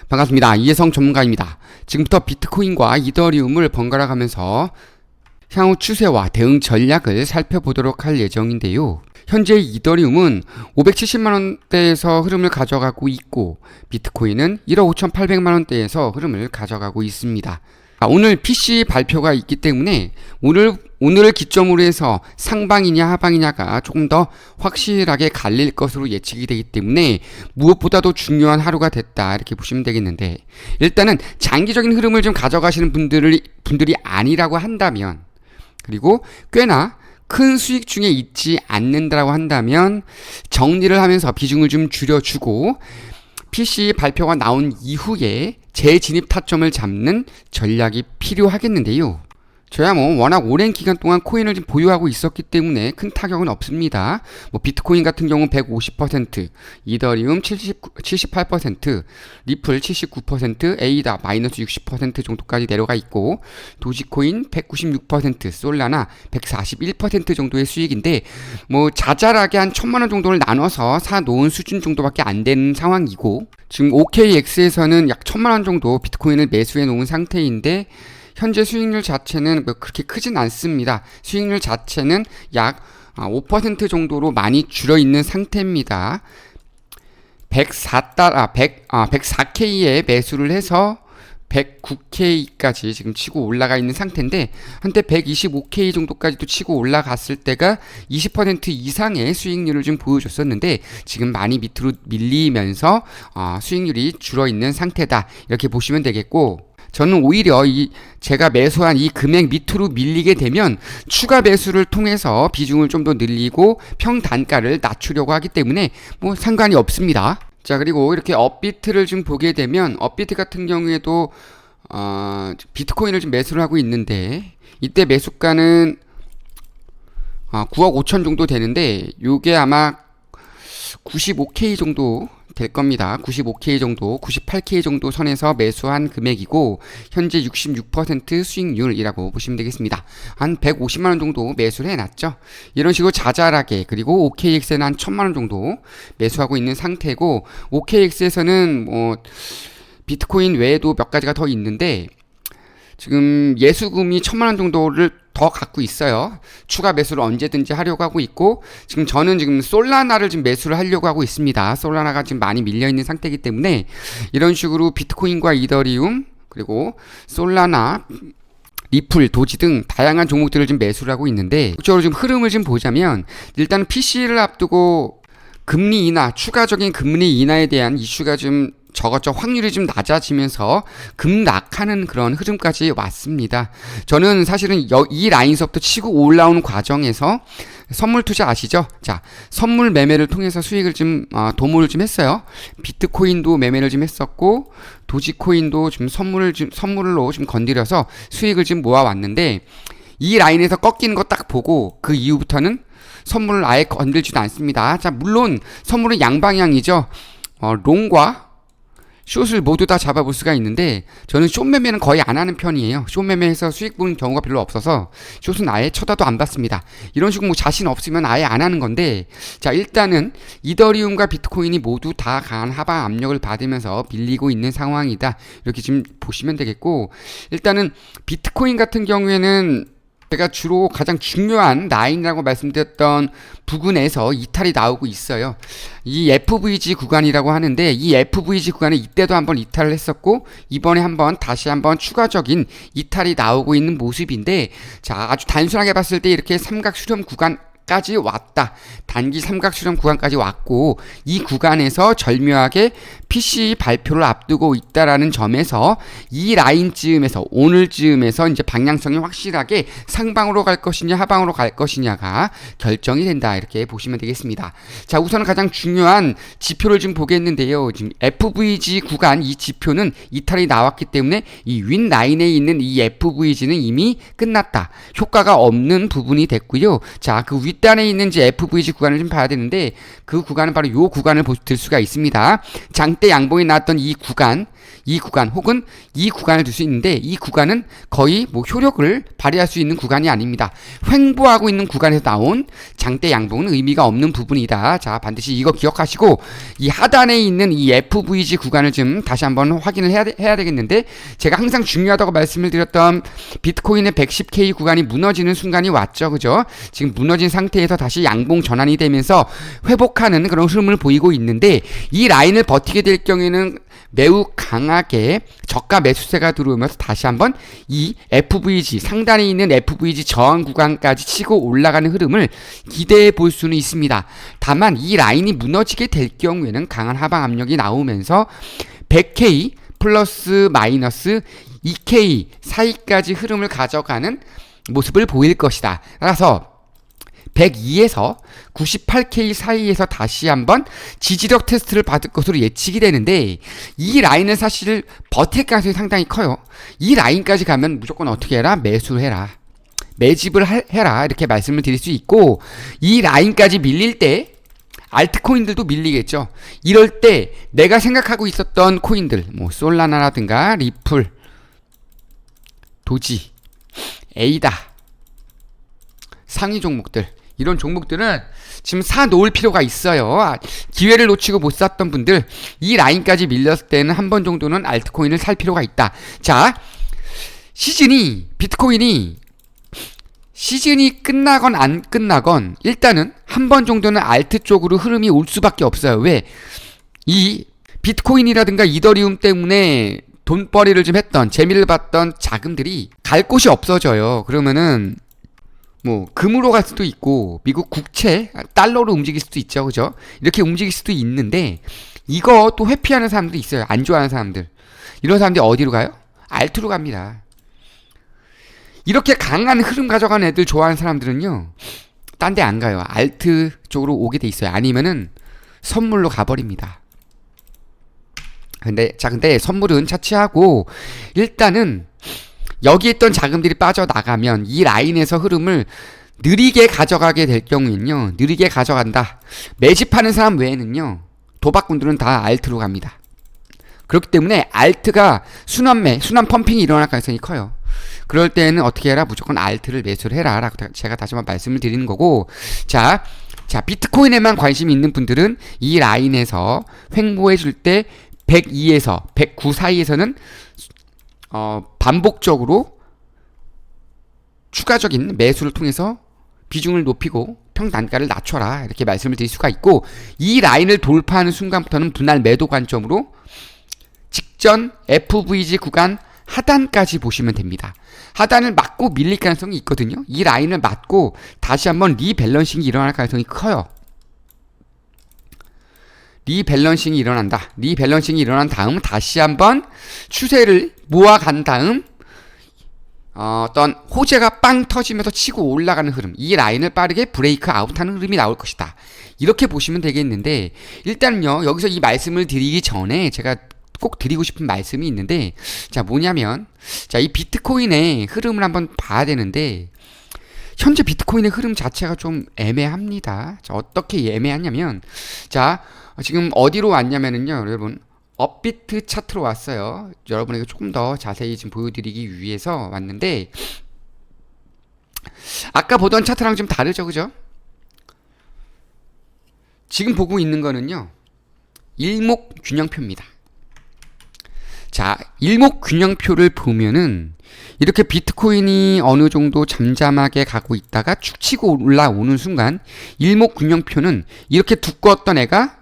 반갑습니다. 이혜성 전문가입니다. 지금부터 비트코인과 이더리움을 번갈아 가면서 향후 추세와 대응 전략을 살펴보도록 할 예정인데요. 현재 이더리움은 570만원대에서 흐름을 가져가고 있고 비트코인은 1억 5,800만원대에서 흐름을 가져가고 있습니다. 오늘 PC 발표가 있기 때문에 오늘을 기점으로 해서 상방이냐 하방이냐가 조금 더 확실하게 갈릴 것으로 예측이 되기 때문에 무엇보다도 중요한 하루가 됐다 이렇게 보시면 되겠는데, 일단은 장기적인 흐름을 좀 가져가시는 분들이 아니라고 한다면, 그리고 꽤나 큰 수익 중에 있지 않는다라고 한다면 정리를 하면서 비중을 좀 줄여주고 PC 발표가 나온 이후에 재진입 타점을 잡는 전략이 필요하겠는데요. 저야 워낙 오랜 기간 동안 코인을 좀 보유하고 있었기 때문에 큰 타격은 없습니다. 비트코인 같은 경우는 150%, 이더리움 78%, 리플 79%, 에이다 마이너스 60% 정도까지 내려가 있고, 도지코인 196%, 솔라나 141% 정도의 수익인데, 자잘하게 한 1,000만원 정도를 나눠서 사놓은 수준 정도밖에 안 되는 상황이고, 지금 OKX에서는 약 1,000만원 정도 비트코인을 매수해 놓은 상태인데, 현재 수익률 자체는 그렇게 크진 않습니다. 수익률 자체는 약 5% 정도로 많이 줄어 있는 상태입니다. 104K에 매수를 해서 109K까지 지금 치고 올라가 있는 상태인데, 한때 125K 정도까지도 치고 올라갔을 때가 20% 이상의 수익률을 좀 보여줬었는데, 지금 많이 밑으로 밀리면서 수익률이 줄어 있는 상태다 이렇게 보시면 되겠고, 저는 오히려 제가 매수한 이 금액 밑으로 밀리게 되면 추가 매수를 통해서 비중을 좀 더 늘리고 평단가를 낮추려고 하기 때문에 상관이 없습니다. 자, 그리고 이렇게 업비트를 좀 보게 되면 업비트 같은 경우에도 비트코인을 좀 매수를 하고 있는데, 이때 매수가는 9억 5천 정도 되는데, 요게 아마 95K 정도 될 겁니다. 95K 정도, 98K 정도 선에서 매수한 금액이고, 현재 66% 수익률이라고 보시면 되겠습니다. 한 150만원 정도 매수를 해놨죠. 이런 식으로 자잘하게, 그리고 OKX에는 한 1,000만원 정도 매수하고 있는 상태고, OKX에서는 비트코인 외에도 몇 가지가 더 있는데, 지금 예수금이 1,000만원 정도를 더 갖고 있어요. 추가 매수를 언제든지 하려고 하고 있고, 저는 지금 솔라나를 지금 매수를 하려고 하고 있습니다. 솔라나가 지금 많이 밀려있는 상태이기 때문에 이런 식으로 비트코인과 이더리움, 그리고 솔라나, 리플, 도지 등 다양한 종목들을 지금 매수를 하고 있는데, 적극적으로 좀 흐름을 좀 보자면, 일단 PC를 앞두고 금리 인하, 추가적인 금리 인하에 대한 이슈가 좀 저것저것 확률이 좀 낮아지면서 급락하는 그런 흐름까지 왔습니다. 저는 사실은 이 라인서부터 치고 올라오는 과정에서 선물 투자 아시죠? 자, 선물 매매를 통해서 수익을 좀 도모를 좀 했어요. 비트코인도 매매를 좀 했었고, 도지코인도 좀 선물로 좀 건드려서 수익을 좀 모아왔는데, 이 라인에서 꺾이는 거 딱 보고 그 이후부터는 선물을 아예 건들지도 않습니다. 자, 물론 선물은 양방향이죠. 롱과 숏을 모두 다 잡아볼 수가 있는데, 저는 숏 매매는 거의 안 하는 편이에요. 숏 매매에서 수익 보는 경우가 별로 없어서 숏은 아예 쳐다도 안 봤습니다. 이런 식으로 자신 없으면 아예 안 하는 건데, 자, 일단은 이더리움과 비트코인이 모두 다 강한 하방 압력을 받으면서 밀리고 있는 상황이다 이렇게 지금 보시면 되겠고, 일단은 비트코인 같은 경우에는 제가 주로 가장 중요한 라인이라고 말씀드렸던 부근에서 이탈이 나오고 있어요. 이 FVG 구간이라고 하는데, 이 FVG 구간에 이때도 한번 이탈을 했었고, 이번에 다시 한번 추가적인 이탈이 나오고 있는 모습인데, 자, 아주 단순하게 봤을 때 이렇게 삼각 수렴 구간까지 왔다. 단기 삼각 수렴 구간까지 왔고, 이 구간에서 절묘하게 PC 발표를 앞두고 있다라는 점에서 이 라인쯤에서, 오늘쯤에서 이제 방향성이 확실하게 상방으로 갈 것이냐 하방으로 갈 것이냐가 결정이 된다 이렇게 보시면 되겠습니다. 자, 우선 가장 중요한 지표를 좀 보겠는데요. 지금 FVG 구간 이 지표는 이탈이 나왔기 때문에 이 윗 라인에 있는 이 FVG는 이미 끝났다. 효과가 없는 부분이 됐고요. 자, 그 윗 윗단에 있는 이제 FVG 구간을 좀 봐야 되는데 그 구간은 바로 요 구간을 들 수가 있습니다. 장대 양봉이 나왔던 이 구간 혹은 이 구간을 들 수 있는데 이 구간은 거의 뭐 효력을 발휘할 수 있는 구간이 아닙니다. 횡보하고 있는 구간에서 나온 장대 양봉은 의미가 없는 부분이다. 자, 반드시 이거 기억하시고 이 하단에 있는 이 FVG 구간을 좀 다시 한번 확인을 해야 되겠는데 제가 항상 중요하다고 말씀을 드렸던 비트코인의 110K 구간이 무너지는 순간이 왔죠. 그죠? 지금 무너진 상태에서 다시 양봉 전환이 되면서 회복하는 그런 흐름을 보이고 있는데 이 라인을 버티게 될 경우에는 매우 강하게 저가 매수세가 들어오면서 다시 한번 이 FVG 상단에 있는 FVG 저항 구간까지 치고 올라가는 흐름을 기대해 볼 수는 있습니다. 다만 이 라인이 무너지게 될 경우에는 강한 하방 압력이 나오면서 100K 플러스 마이너스 2K 사이까지 흐름을 가져가는 모습을 보일 것이다. 따라서 102에서 98K 사이에서 다시 한번 지지력 테스트를 받을 것으로 예측이 되는데 이 라인은 사실 버틸 가능성이 상당히 커요. 이 라인까지 가면 무조건 어떻게 해라? 매수를 해라. 매집을 해라. 이렇게 말씀을 드릴 수 있고 이 라인까지 밀릴 때 알트코인들도 밀리겠죠. 이럴 때 내가 생각하고 있었던 코인들 뭐 솔라나라든가 리플, 도지, 에이다 상위 종목들 이런 종목들은 지금 사놓을 필요가 있어요. 기회를 놓치고 못 샀던 분들 이 라인까지 밀렸을 때는 한 번 정도는 알트코인을 살 필요가 있다. 자, 비트코인이 시즌이 끝나건 안 끝나건 일단은 한 번 정도는 알트 쪽으로 흐름이 올 수밖에 없어요. 왜? 이 비트코인이라든가 이더리움 때문에 돈벌이를 좀 했던 재미를 봤던 자금들이 갈 곳이 없어져요. 그러면은 뭐 금으로 갈 수도 있고 미국 국채 달러로 움직일 수도 있죠. 그죠? 이렇게 움직일 수도 있는데 이거 또 회피하는 사람들이 있어요. 안 좋아하는 사람들. 이런 사람들이 어디로 가요? 알트로 갑니다. 이렇게 강한 흐름 가져가는 애들 좋아하는 사람들은요. 딴 데 안 가요. 알트 쪽으로 오게 돼 있어요. 아니면은 선물로 가버립니다. 근데 선물은 차치하고 일단은 여기 있던 자금들이 빠져나가면 이 라인에서 흐름을 느리게 가져가게 될 경우에는요. 느리게 가져간다. 매집하는 사람 외에는요. 도박꾼들은 다 알트로 갑니다. 그렇기 때문에 알트가 순환 펌핑이 일어날 가능성이 커요. 그럴 때는 어떻게 해라? 무조건 알트를 매수를 해라 라고 제가 다시 한번 말씀을 드리는 거고 자 비트코인에만 관심이 있는 분들은 이 라인에서 횡보해 줄 때 102에서 109 사이에서는 반복적으로 추가적인 매수를 통해서 비중을 높이고 평단가를 낮춰라 이렇게 말씀을 드릴 수가 있고 이 라인을 돌파하는 순간부터는 분할 매도 관점으로 직전 FVG 구간 하단까지 보시면 됩니다. 하단을 맞고 밀릴 가능성이 있거든요. 이 라인을 맞고 다시 한번 리밸런싱이 일어날 가능성이 커요. 리밸런싱이 일어난다. 리밸런싱이 일어난 다음 다시 한번 추세를 모아간 다음 어떤 호재가 빵 터지면서 치고 올라가는 흐름, 이 라인을 빠르게 브레이크 아웃하는 흐름이 나올 것이다. 이렇게 보시면 되겠는데 일단은요 여기서 이 말씀을 드리기 전에 제가 꼭 드리고 싶은 말씀이 있는데 자 뭐냐면 자 이 비트코인의 흐름을 한번 봐야 되는데 현재 비트코인의 흐름 자체가 좀 애매합니다. 자 어떻게 애매하냐면 자 지금 어디로 왔냐면은요 여러분 업비트 차트로 왔어요. 여러분에게 조금 더 자세히 지금 보여드리기 위해서 왔는데 아까 보던 차트랑 좀 다르죠, 그죠? 지금 보고 있는 거는요 일목균형표입니다. 자, 일목균형표를 보면은 이렇게 비트코인이 어느 정도 잠잠하게 가고 있다가 축 치고 올라오는 순간 일목균형표는 이렇게 두꺼웠던 애가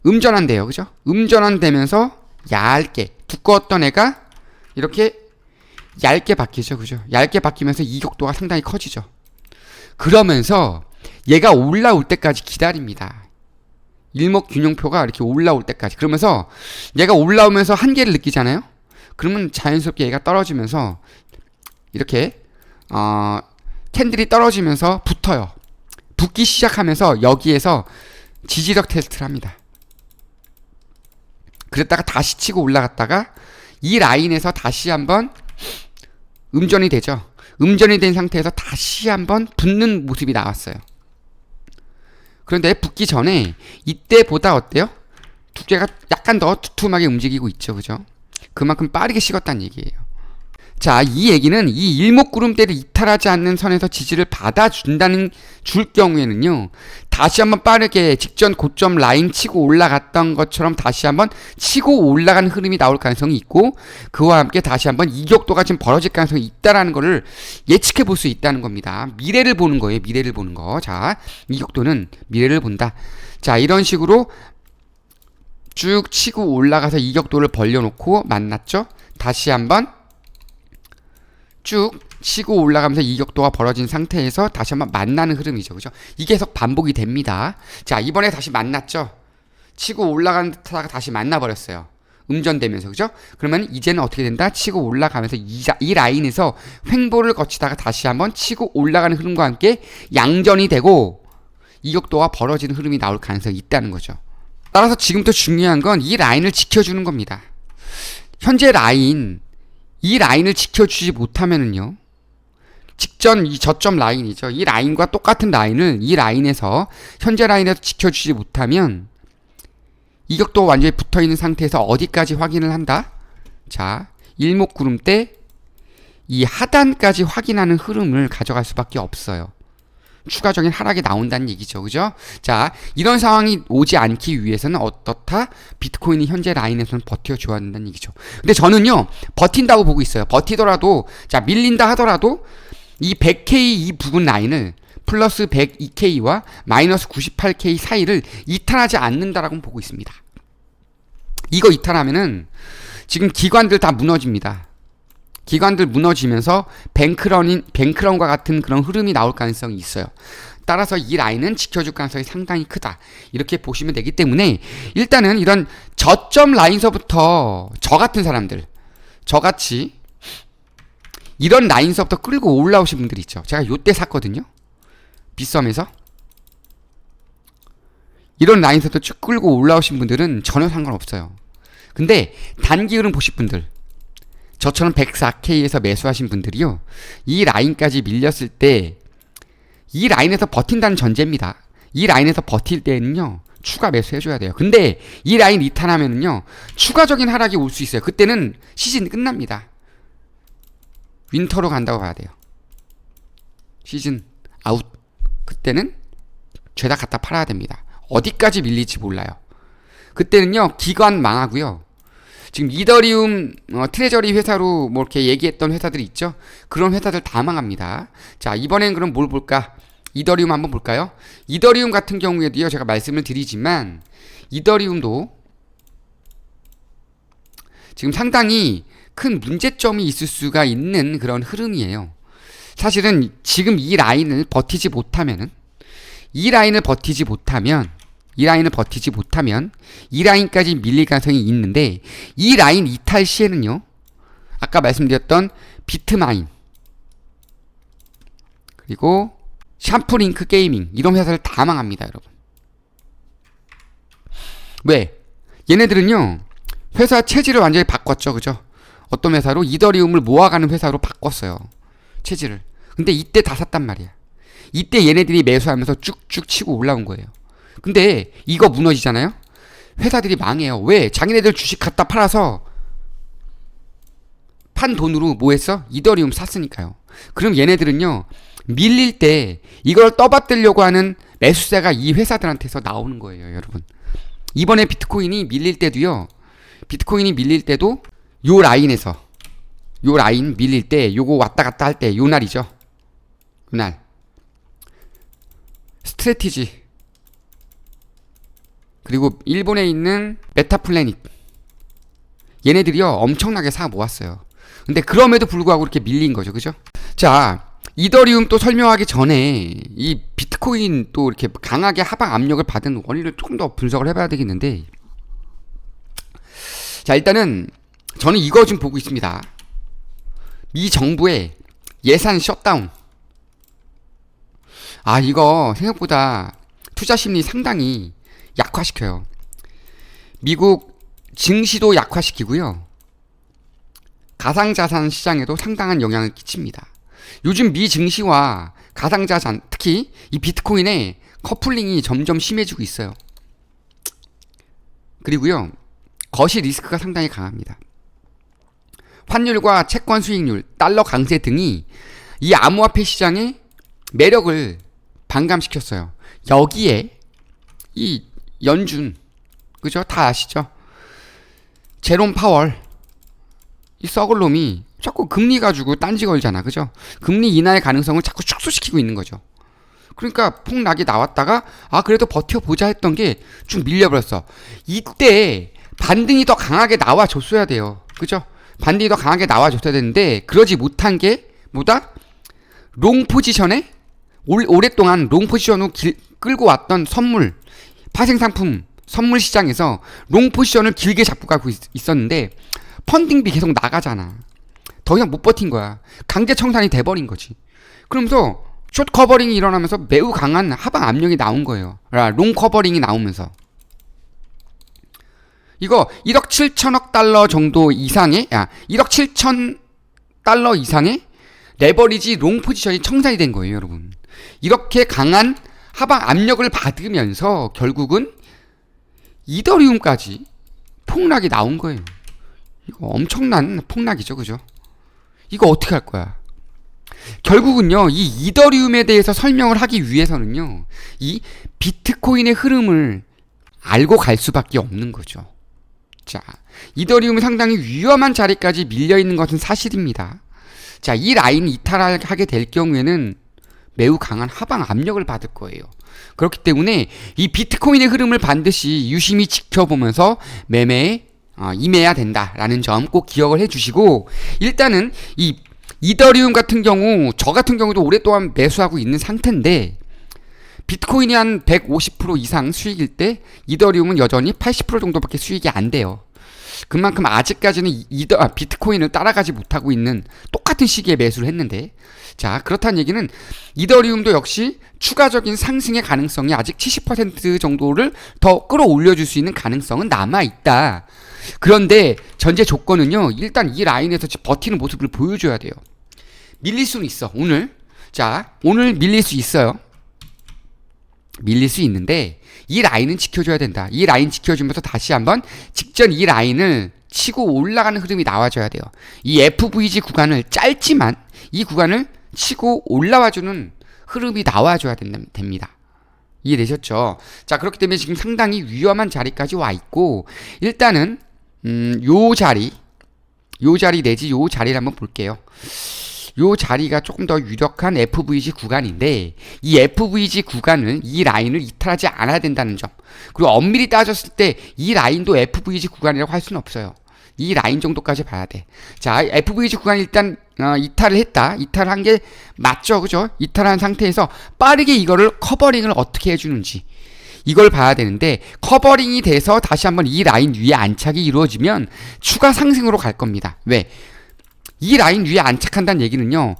음전환돼요. 그죠? 음전환되면서 얇게 두꺼웠던 애가 이렇게 얇게 바뀌죠. 그죠? 얇게 바뀌면서 이격도가 상당히 커지죠. 그러면서 얘가 올라올 때까지 기다립니다. 일목균형표가 이렇게 올라올 때까지. 그러면서 얘가 올라오면서 한계를 느끼잖아요. 그러면 자연스럽게 얘가 떨어지면서 이렇게 캔들이 떨어지면서 붙어요. 붙기 시작하면서 여기에서 지지력 테스트를 합니다. 그랬다가 다시 치고 올라갔다가 이 라인에서 다시 한번 음전이 되죠. 음전이 된 상태에서 다시 한번 붙는 모습이 나왔어요. 그런데 붙기 전에 이때보다 어때요? 두께가 약간 더 두툼하게 움직이고 있죠. 그죠? 그만큼 빠르게 식었다는 얘기예요. 자, 이 얘기는 이 일목구름대를 이탈하지 않는 선에서 지지를 받아준다는 줄 경우에는요, 다시 한번 빠르게 직전 고점 라인 치고 올라갔던 것처럼 다시 한번 치고 올라가는 흐름이 나올 가능성이 있고, 그와 함께 다시 한번 이격도가 지금 벌어질 가능성이 있다라는 거를 예측해 볼 수 있다는 겁니다. 미래를 보는 거예요. 미래를 보는 거. 자, 이격도는 미래를 본다. 자, 이런 식으로 쭉 치고 올라가서 이격도를 벌려놓고 만났죠. 다시 한번 쭉 치고 올라가면서 이격도가 벌어진 상태에서 다시 한번 만나는 흐름이죠. 그죠? 이게 계속 반복이 됩니다. 자, 이번에 다시 만났죠. 치고 올라가는 듯하다가 다시 만나버렸어요. 음전되면서. 그죠? 그러면 이제는 어떻게 된다? 치고 올라가면서 이 라인에서 횡보를 거치다가 다시 한번 치고 올라가는 흐름과 함께 양전이 되고 이격도가 벌어지는 흐름이 나올 가능성이 있다는 거죠. 따라서 지금부터 중요한 건 이 라인을 지켜주는 겁니다. 현재 이 라인을 지켜주지 못하면은요, 직전 이 저점 라인이죠. 이 라인과 똑같은 라인을 이 라인에서 현재 라인에서 지켜주지 못하면 이격도 완전히 붙어있는 상태에서 어디까지 확인을 한다? 자, 일목구름대 이 하단까지 확인하는 흐름을 가져갈 수밖에 없어요. 추가적인 하락이 나온다는 얘기죠. 그죠? 자, 이런 상황이 오지 않기 위해서는 어떻다? 비트코인이 현재 라인에서는 버텨줘야 된다는 얘기죠. 근데 저는요, 버틴다고 보고 있어요. 버티더라도, 자, 밀린다 하더라도 이 100K 이 부분 라인을 플러스 102K와 마이너스 98K 사이를 이탈하지 않는다라고 보고 있습니다. 이거 이탈하면은 지금 기관들 다 무너집니다. 기관들 무너지면서 뱅크런과 같은 그런 흐름이 나올 가능성이 있어요. 따라서 이 라인은 지켜줄 가능성이 상당히 크다. 이렇게 보시면 되기 때문에 일단은 이런 저점 라인서부터 저 같은 사람들, 저같이 이런 라인서부터 끌고 올라오신 분들 있죠. 제가 요때 샀거든요. 빗썸에서. 이런 라인서부터 쭉 끌고 올라오신 분들은 전혀 상관없어요. 근데 단기 흐름 보실 분들, 저처럼 104K에서 매수하신 분들이요, 이 라인까지 밀렸을 때 이 라인에서 버틴다는 전제입니다. 이 라인에서 버틸 때는요, 추가 매수해줘야 돼요. 근데 이 라인 이탈하면은요, 추가적인 하락이 올 수 있어요. 그때는 시즌 끝납니다. 윈터로 간다고 봐야 돼요. 시즌 아웃. 그때는 죄다 갖다 팔아야 됩니다. 어디까지 밀릴지 몰라요. 그때는요, 기관 망하고요, 지금 이더리움 트레저리 회사로 뭐 이렇게 얘기했던 회사들이 있죠. 그런 회사들 다 망합니다. 자, 이번엔 그럼 뭘 볼까? 이더리움 한번 볼까요? 이더리움 같은 경우에도요, 제가 말씀을 드리지만 이더리움도 지금 상당히 큰 문제점이 있을 수가 있는 그런 흐름이에요. 사실은 지금 이 라인을 버티지 못하면 이 라인까지 밀릴 가능성이 있는데, 이 라인 이탈 시에는요, 아까 말씀드렸던 비트마인 그리고 샴푸링크 게이밍 이런 회사를 다 망합니다, 여러분. 왜? 얘네들은요, 회사 체질을 완전히 바꿨죠. 그죠? 어떤 회사로? 이더리움을 모아가는 회사로 바꿨어요, 체질을. 근데 이때 다 샀단 말이야. 이때 얘네들이 매수하면서 쭉쭉 치고 올라온 거예요. 근데 이거 무너지잖아요? 회사들이 망해요. 왜? 자기네들 주식 갖다 팔아서 판 돈으로 뭐 했어? 이더리움 샀으니까요. 그럼 얘네들은요, 밀릴 때 이걸 떠받들려고 하는 매수세가 이 회사들한테서 나오는 거예요, 여러분. 이번에 비트코인이 밀릴 때도 요 라인에서, 요 라인 밀릴 때, 요거 왔다 갔다 할 때, 요 날이죠. 요 날. 스트래티지. 그리고 일본에 있는 메타플래닛. 얘네들이요, 엄청나게 사 모았어요. 근데 그럼에도 불구하고 이렇게 밀린 거죠. 그죠? 자, 이더리움 또 설명하기 전에 이 비트코인 또 이렇게 강하게 하방 압력을 받은 원인을 조금 더 분석을 해봐야 되겠는데, 자, 일단은 저는 이거 좀 보고 있습니다. 미 정부의 예산 셧다운. 아, 이거 생각보다 투자 심리 상당히 약화시켜요. 미국 증시도 약화시키고요, 가상자산 시장에도 상당한 영향을 끼칩니다. 요즘 미 증시와 가상자산, 특히 이 비트코인의 커플링이 점점 심해지고 있어요. 그리고요, 거시 리스크가 상당히 강합니다. 환율과 채권 수익률, 달러 강세 등이 이 암호화폐 시장의 매력을 반감시켰어요. 여기에 이 연준, 그죠? 다 아시죠? 제롬 파월, 이 썩을 놈이 자꾸 금리 가지고 딴지 걸잖아, 그죠? 금리 인하의 가능성을 자꾸 축소시키고 있는 거죠. 그러니까 폭락이 나왔다가 그래도 버텨보자 했던 게 쭉 밀려버렸어. 이때 반등이 더 강하게 나와줬어야 돼요, 그죠? 반등이 더 강하게 나와줬어야 되는데 그러지 못한 게 뭐다? 롱 포지션에 오랫동안 롱 포지션으로 끌고 왔던 선물, 파생상품 선물 시장에서 롱 포지션을 길게 잡고 가고 있었는데 펀딩비 계속 나가잖아. 더 이상 못 버틴 거야. 강제 청산이 돼버린 거지. 그러면서 숏 커버링이 일어나면서 매우 강한 하방 압력이 나온 거예요. 롱 커버링이 나오면서. 이거 1억 7천억 달러 정도 이상의 1억 7천 달러 이상의 레버리지 롱 포지션이 청산이 된 거예요, 여러분. 이렇게 강한 하방 압력을 받으면서 결국은 이더리움까지 폭락이 나온 거예요. 이거 엄청난 폭락이죠, 그죠? 이거 어떻게 할 거야? 결국은요, 이 이더리움에 대해서 설명을 하기 위해서는요, 이 비트코인의 흐름을 알고 갈 수밖에 없는 거죠. 자, 이더리움이 상당히 위험한 자리까지 밀려있는 것은 사실입니다. 자, 이 라인이 이탈하게 될 경우에는 매우 강한 하방 압력을 받을 거예요. 그렇기 때문에 이 비트코인의 흐름을 반드시 유심히 지켜보면서 매매에 임해야 된다라는 점 꼭 기억을 해주시고, 일단은 이 이더리움 같은 경우, 저 같은 경우도 오랫동안 매수하고 있는 상태인데 비트코인이 한 150% 이상 수익일 때 이더리움은 여전히 80% 정도밖에 수익이 안 돼요. 그만큼 아직까지는 비트코인을 따라가지 못하고 있는 똑같은 시기에 매수를 했는데, 자, 그렇다는 얘기는 이더리움도 역시 추가적인 상승의 가능성이 아직 70% 정도를 더 끌어올려줄 수 있는 가능성은 남아있다. 그런데 전제 조건은요, 일단 이 라인에서 버티는 모습을 보여줘야 돼요. 밀릴 수는 있어, 오늘. 자, 오늘 밀릴 수 있어요. 밀릴 수 있는데 이 라인은 지켜줘야 된다. 이 라인 지켜주면서 다시 한번 직전 이 라인을 치고 올라가는 흐름이 나와줘야 돼요. 이 FVG 구간을 짧지만 이 구간을 치고 올라와주는 흐름이 나와줘야 됩니다. 이해되셨죠? 자, 그렇기 때문에 지금 상당히 위험한 자리까지 와 있고, 일단은 요 자리 내지 요 자리를 한번 볼게요. 요 자리가 조금 더 유력한 FVG 구간인데, 이 FVG 구간을, 이 라인을 이탈하지 않아야 된다는 점, 그리고 엄밀히 따졌을 때 이 라인도 FVG 구간이라고 할 수는 없어요. 이 라인 정도까지 봐야 돼. 자, FVG 구간 일단 이탈을 했다. 이탈한 게 맞죠, 그죠? 이탈한 상태에서 빠르게 이거를 커버링을 어떻게 해주는지 이걸 봐야 되는데, 커버링이 돼서 다시 한번 이 라인 위에 안착이 이루어지면 추가 상승으로 갈 겁니다. 왜? 이 라인 위에 안착한다는 얘기는요,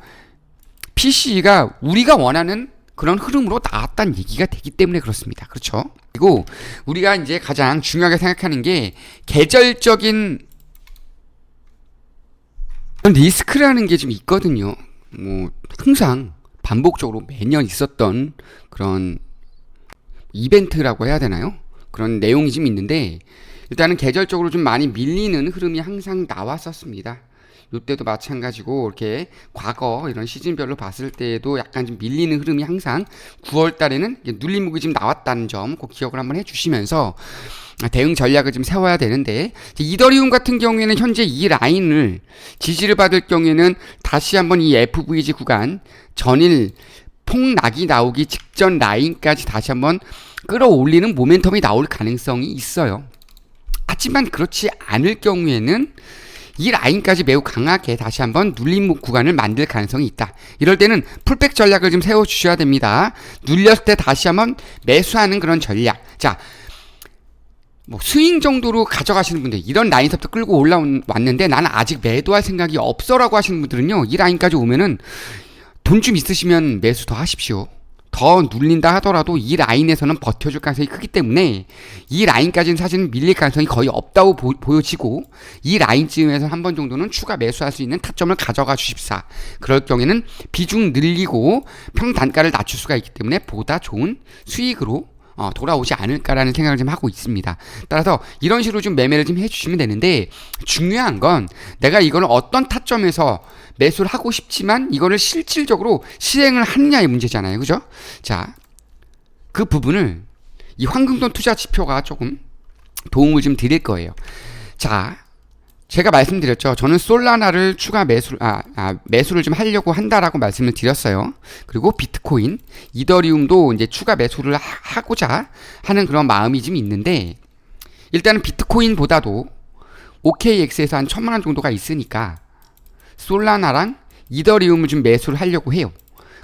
PC가 우리가 원하는 그런 흐름으로 나왔다는 얘기가 되기 때문에 그렇습니다. 그렇죠? 그리고 우리가 이제 가장 중요하게 생각하는 게 계절적인 리스크라는 게 좀 있거든요. 뭐 항상 반복적으로 매년 있었던 그런 이벤트라고 해야 되나요? 그런 내용이 좀 있는데, 일단은 계절적으로 좀 많이 밀리는 흐름이 항상 나왔었습니다. 이때도 마찬가지고, 이렇게 과거 이런 시즌별로 봤을 때에도 약간 좀 밀리는 흐름이 항상 9월 달에는 눌림목이 좀 나왔다는 점 꼭 기억을 한번 해주시면서 대응 전략을 좀 세워야 되는데, 이더리움 같은 경우에는 현재 이 라인을 지지를 받을 경우에는 다시 한번 이 FVG 구간 전일 폭락이 나오기 직전 라인까지 다시 한번 끌어올리는 모멘텀이 나올 가능성이 있어요. 하지만 그렇지 않을 경우에는 이 라인까지 매우 강하게 다시 한번 눌림 구간을 만들 가능성이 있다. 이럴 때는 풀백 전략을 좀 세워주셔야 됩니다. 눌렸을 때 다시 한번 매수하는 그런 전략. 자, 뭐 스윙 정도로 가져가시는 분들, 이런 라인서부터 끌고 올라왔는데 나는 아직 매도할 생각이 없어라고 하시는 분들은요, 이 라인까지 오면은 돈 좀 있으시면 매수 더 하십시오. 더 눌린다 하더라도 이 라인에서는 버텨줄 가능성이 크기 때문에 이 라인까지는 사실은 밀릴 가능성이 거의 없다고 보여지고, 이 라인쯤에서 한 번 정도는 추가 매수할 수 있는 타점을 가져가 주십사. 그럴 경우에는 비중 늘리고 평단가를 낮출 수가 있기 때문에 보다 좋은 수익으로 돌아오지 않을까라는 생각을 좀 하고 있습니다. 따라서 이런 식으로 좀 매매를 좀 해주시면 되는데, 중요한 건 내가 이거는 어떤 타점에서 매수를 하고 싶지만 이거를 실질적으로 실행을 하느냐의 문제잖아요. 그죠? 자, 그 부분을 이 황금손 투자 지표가 조금 도움을 좀 드릴 거예요. 자, 제가 말씀드렸죠. 저는 솔라나를 추가 매수를 좀 하려고 한다라고 말씀을 드렸어요. 그리고 비트코인, 이더리움도 이제 추가 매수를 하고자 하는 그런 마음이 좀 있는데, 일단은 비트코인보다도 OKX에서 한 1,000만 원 정도가 있으니까 솔라나랑 이더리움을 좀 매수를 하려고 해요.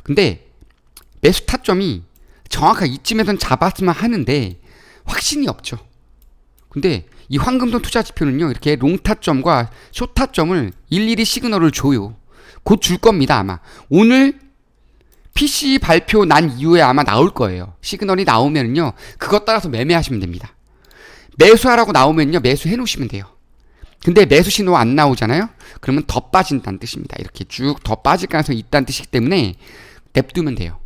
근데 매수 타점이 정확하게 이쯤에선 잡았으면 하는데 확신이 없죠. 근데 이 황금손 투자 지표는요, 이렇게 롱 타점과 숏 타점을 일일이 시그널을 줘요. 곧 줄 겁니다, 아마. 오늘 PC 발표 난 이후에 아마 나올 거예요. 시그널이 나오면요, 그것 따라서 매매하시면 됩니다. 매수하라고 나오면요, 매수해 놓으시면 돼요. 근데 매수 신호 안 나오잖아요? 그러면 더 빠진다는 뜻입니다. 이렇게 쭉 더 빠질 가능성이 있다는 뜻이기 때문에 냅두면 돼요.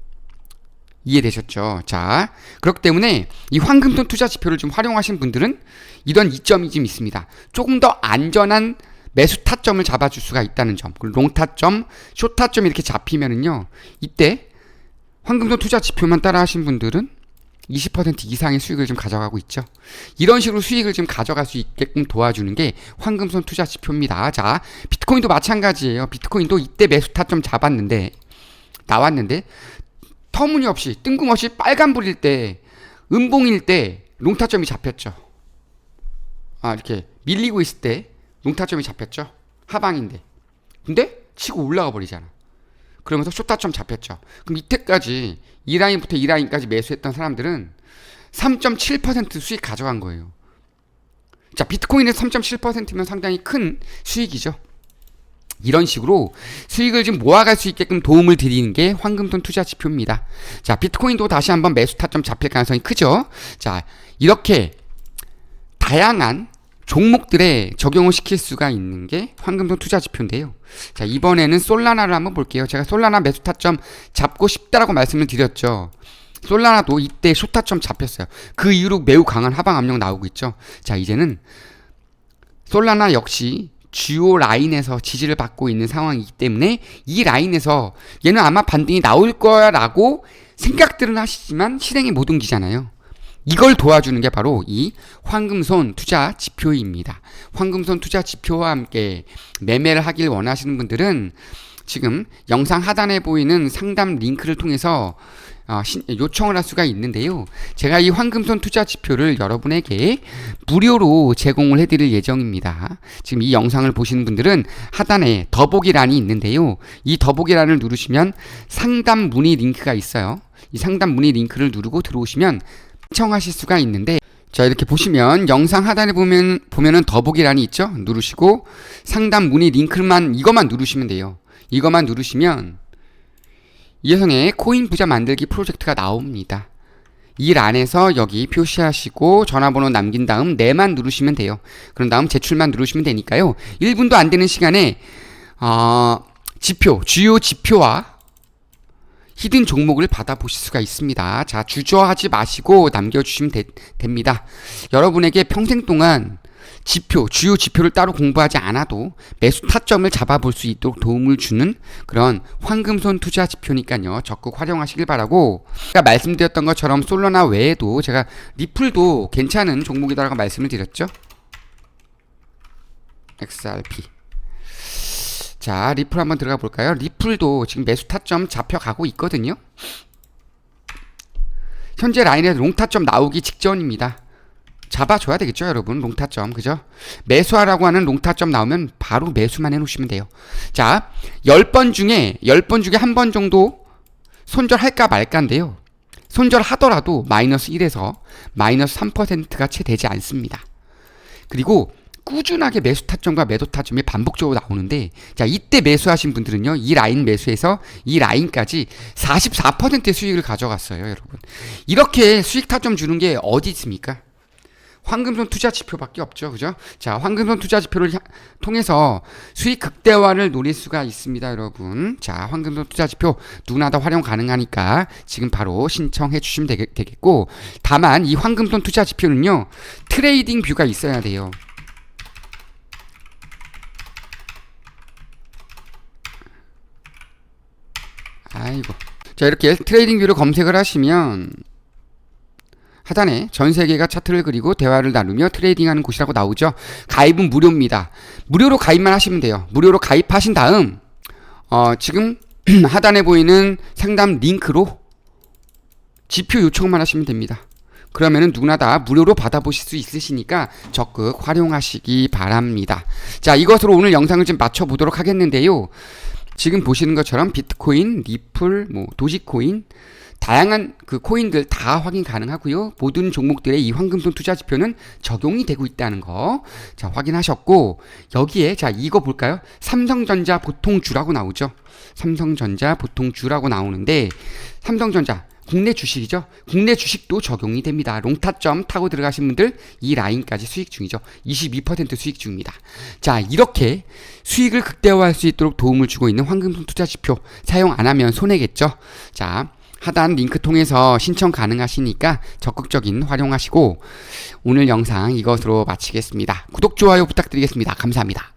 이해되셨죠? 자, 그렇기 때문에 이 황금손 투자 지표를 좀 활용하신 분들은 이런 이점이 좀 있습니다. 조금 더 안전한 매수 타점을 잡아줄 수가 있다는 점. 그리고 롱 타점, 숏 타점 이렇게 잡히면은요, 이때 황금손 투자 지표만 따라 하신 분들은 20% 이상의 수익을 좀 가져가고 있죠. 이런 식으로 수익을 좀 가져갈 수 있게끔 도와주는 게 황금손 투자 지표입니다. 자, 비트코인도 마찬가지예요. 비트코인도 이때 매수 타점 나왔는데 터무니없이 뜬금없이 빨간불일 때, 음봉일 때 롱타점이 잡혔죠. 이렇게 밀리고 있을 때 롱타점이 잡혔죠. 하방인데. 근데 치고 올라가 버리잖아. 그러면서 숏타점 잡혔죠. 그럼 이때까지 이 라인부터 이 라인까지 매수했던 사람들은 3.7% 수익 가져간 거예요. 자, 비트코인에서 3.7%면 상당히 큰 수익이죠. 이런 식으로 수익을 좀 모아갈 수 있게끔 도움을 드리는 게 황금손 투자 지표입니다. 자, 비트코인도 다시 한번 매수 타점 잡힐 가능성이 크죠. 자, 이렇게 다양한 종목들에 적용을 시킬 수가 있는 게 황금손 투자 지표인데요. 자, 이번에는 솔라나를 한번 볼게요. 제가 솔라나 매수 타점 잡고 싶다라고 말씀을 드렸죠. 솔라나도 이때 숏 타점 잡혔어요. 그 이후로 매우 강한 하방 압력 나오고 있죠. 자, 이제는 솔라나 역시 주요 라인에서 지지를 받고 있는 상황이기 때문에 이 라인에서 얘는 아마 반등이 나올 거야 라고 생각들은 하시지만 실행에 못 옮기잖아요. 이걸 도와주는 게 바로 이 황금손 투자 지표입니다. 황금손 투자 지표와 함께 매매를 하길 원하시는 분들은 지금 영상 하단에 보이는 상담 링크를 통해서 요청을 할 수가 있는데요. 제가 이 황금손 투자 지표를 여러분에게 무료로 제공을 해드릴 예정입니다. 지금 이 영상을 보시는 분들은 하단에 더보기란이 있는데요. 이 더보기란을 누르시면 상담 문의 링크가 있어요. 이 상담 문의 링크를 누르고 들어오시면 신청하실 수가 있는데, 자, 이렇게 보시면 영상 하단에 보면은 더보기란이 있죠. 누르시고 상담 문의 링크만 이것만 누르시면 돼요. 이것만 누르시면 이혜성의 코인 부자 만들기 프로젝트가 나옵니다. 이 란에서 여기 표시하시고 전화번호 남긴 다음 네만 누르시면 돼요. 그런 다음 제출만 누르시면 되니까요. 1분도 안 되는 시간에 주요 지표와 히든 종목을 받아보실 수가 있습니다. 자, 주저하지 마시고 남겨주시면 됩니다. 여러분에게 평생 동안 주요 지표를 따로 공부하지 않아도 매수 타점을 잡아볼 수 있도록 도움을 주는 그런 황금손 투자 지표니까요. 적극 활용하시길 바라고, 제가 말씀드렸던 것처럼 솔라나 외에도 제가 리플도 괜찮은 종목이다라고 말씀을 드렸죠. XRP. 자, 리플 한번 들어가 볼까요? 리플도 지금 매수 타점 잡혀가고 있거든요. 현재 라인에 롱 타점 나오기 직전입니다. 잡아줘야 되겠죠, 여러분. 롱타점, 그죠? 매수하라고 하는 롱타점 나오면 바로 매수만 해놓으시면 돼요. 자, 10번 중에 한 번 정도 손절할까 말까인데요. 손절하더라도 마이너스 1에서 마이너스 3%가 채 되지 않습니다. 그리고 꾸준하게 매수 타점과 매도 타점이 반복적으로 나오는데, 자, 이때 매수하신 분들은요, 이 라인 매수해서 이 라인까지 44%의 수익을 가져갔어요, 여러분. 이렇게 수익 타점 주는 게 어디 있습니까? 황금손 투자 지표밖에 없죠. 그죠? 자, 황금손 투자 지표를 통해서 수익 극대화를 노릴 수가 있습니다, 여러분. 자, 황금손 투자 지표 누구나 다 활용 가능하니까 지금 바로 신청해 주시면 되겠고, 다만 이 황금손 투자 지표는요, 트레이딩 뷰가 있어야 돼요. 아이고. 자, 이렇게 트레이딩 뷰를 검색을 하시면 하단에 전 세계가 차트를 그리고 대화를 나누며 트레이딩하는 곳이라고 나오죠. 가입은 무료입니다. 무료로 가입만 하시면 돼요. 무료로 가입하신 다음 지금 하단에 보이는 상담 링크로 지표 요청만 하시면 됩니다. 그러면은 누구나 다 무료로 받아보실 수 있으시니까 적극 활용하시기 바랍니다. 자, 이것으로 오늘 영상을 좀 마쳐보도록 하겠는데요. 지금 보시는 것처럼 비트코인, 리플, 도지코인, 다양한 그 코인들 다 확인 가능하고요. 모든 종목들의 이 황금손 투자 지표는 적용이 되고 있다는 거, 자, 확인하셨고, 여기에 자, 이거 볼까요? 삼성전자 보통주라고 나오죠. 삼성전자 보통주라고 나오는데, 삼성전자 국내 주식이죠. 국내 주식도 적용이 됩니다. 롱타점 타고 들어가신 분들 이 라인까지 수익 중이죠. 22% 수익 중입니다. 자, 이렇게 수익을 극대화할 수 있도록 도움을 주고 있는 황금손 투자 지표 사용 안 하면 손해겠죠. 자, 하단 링크 통해서 신청 가능하시니까 적극적인 활용하시고, 오늘 영상 이것으로 마치겠습니다. 구독, 좋아요 부탁드리겠습니다. 감사합니다.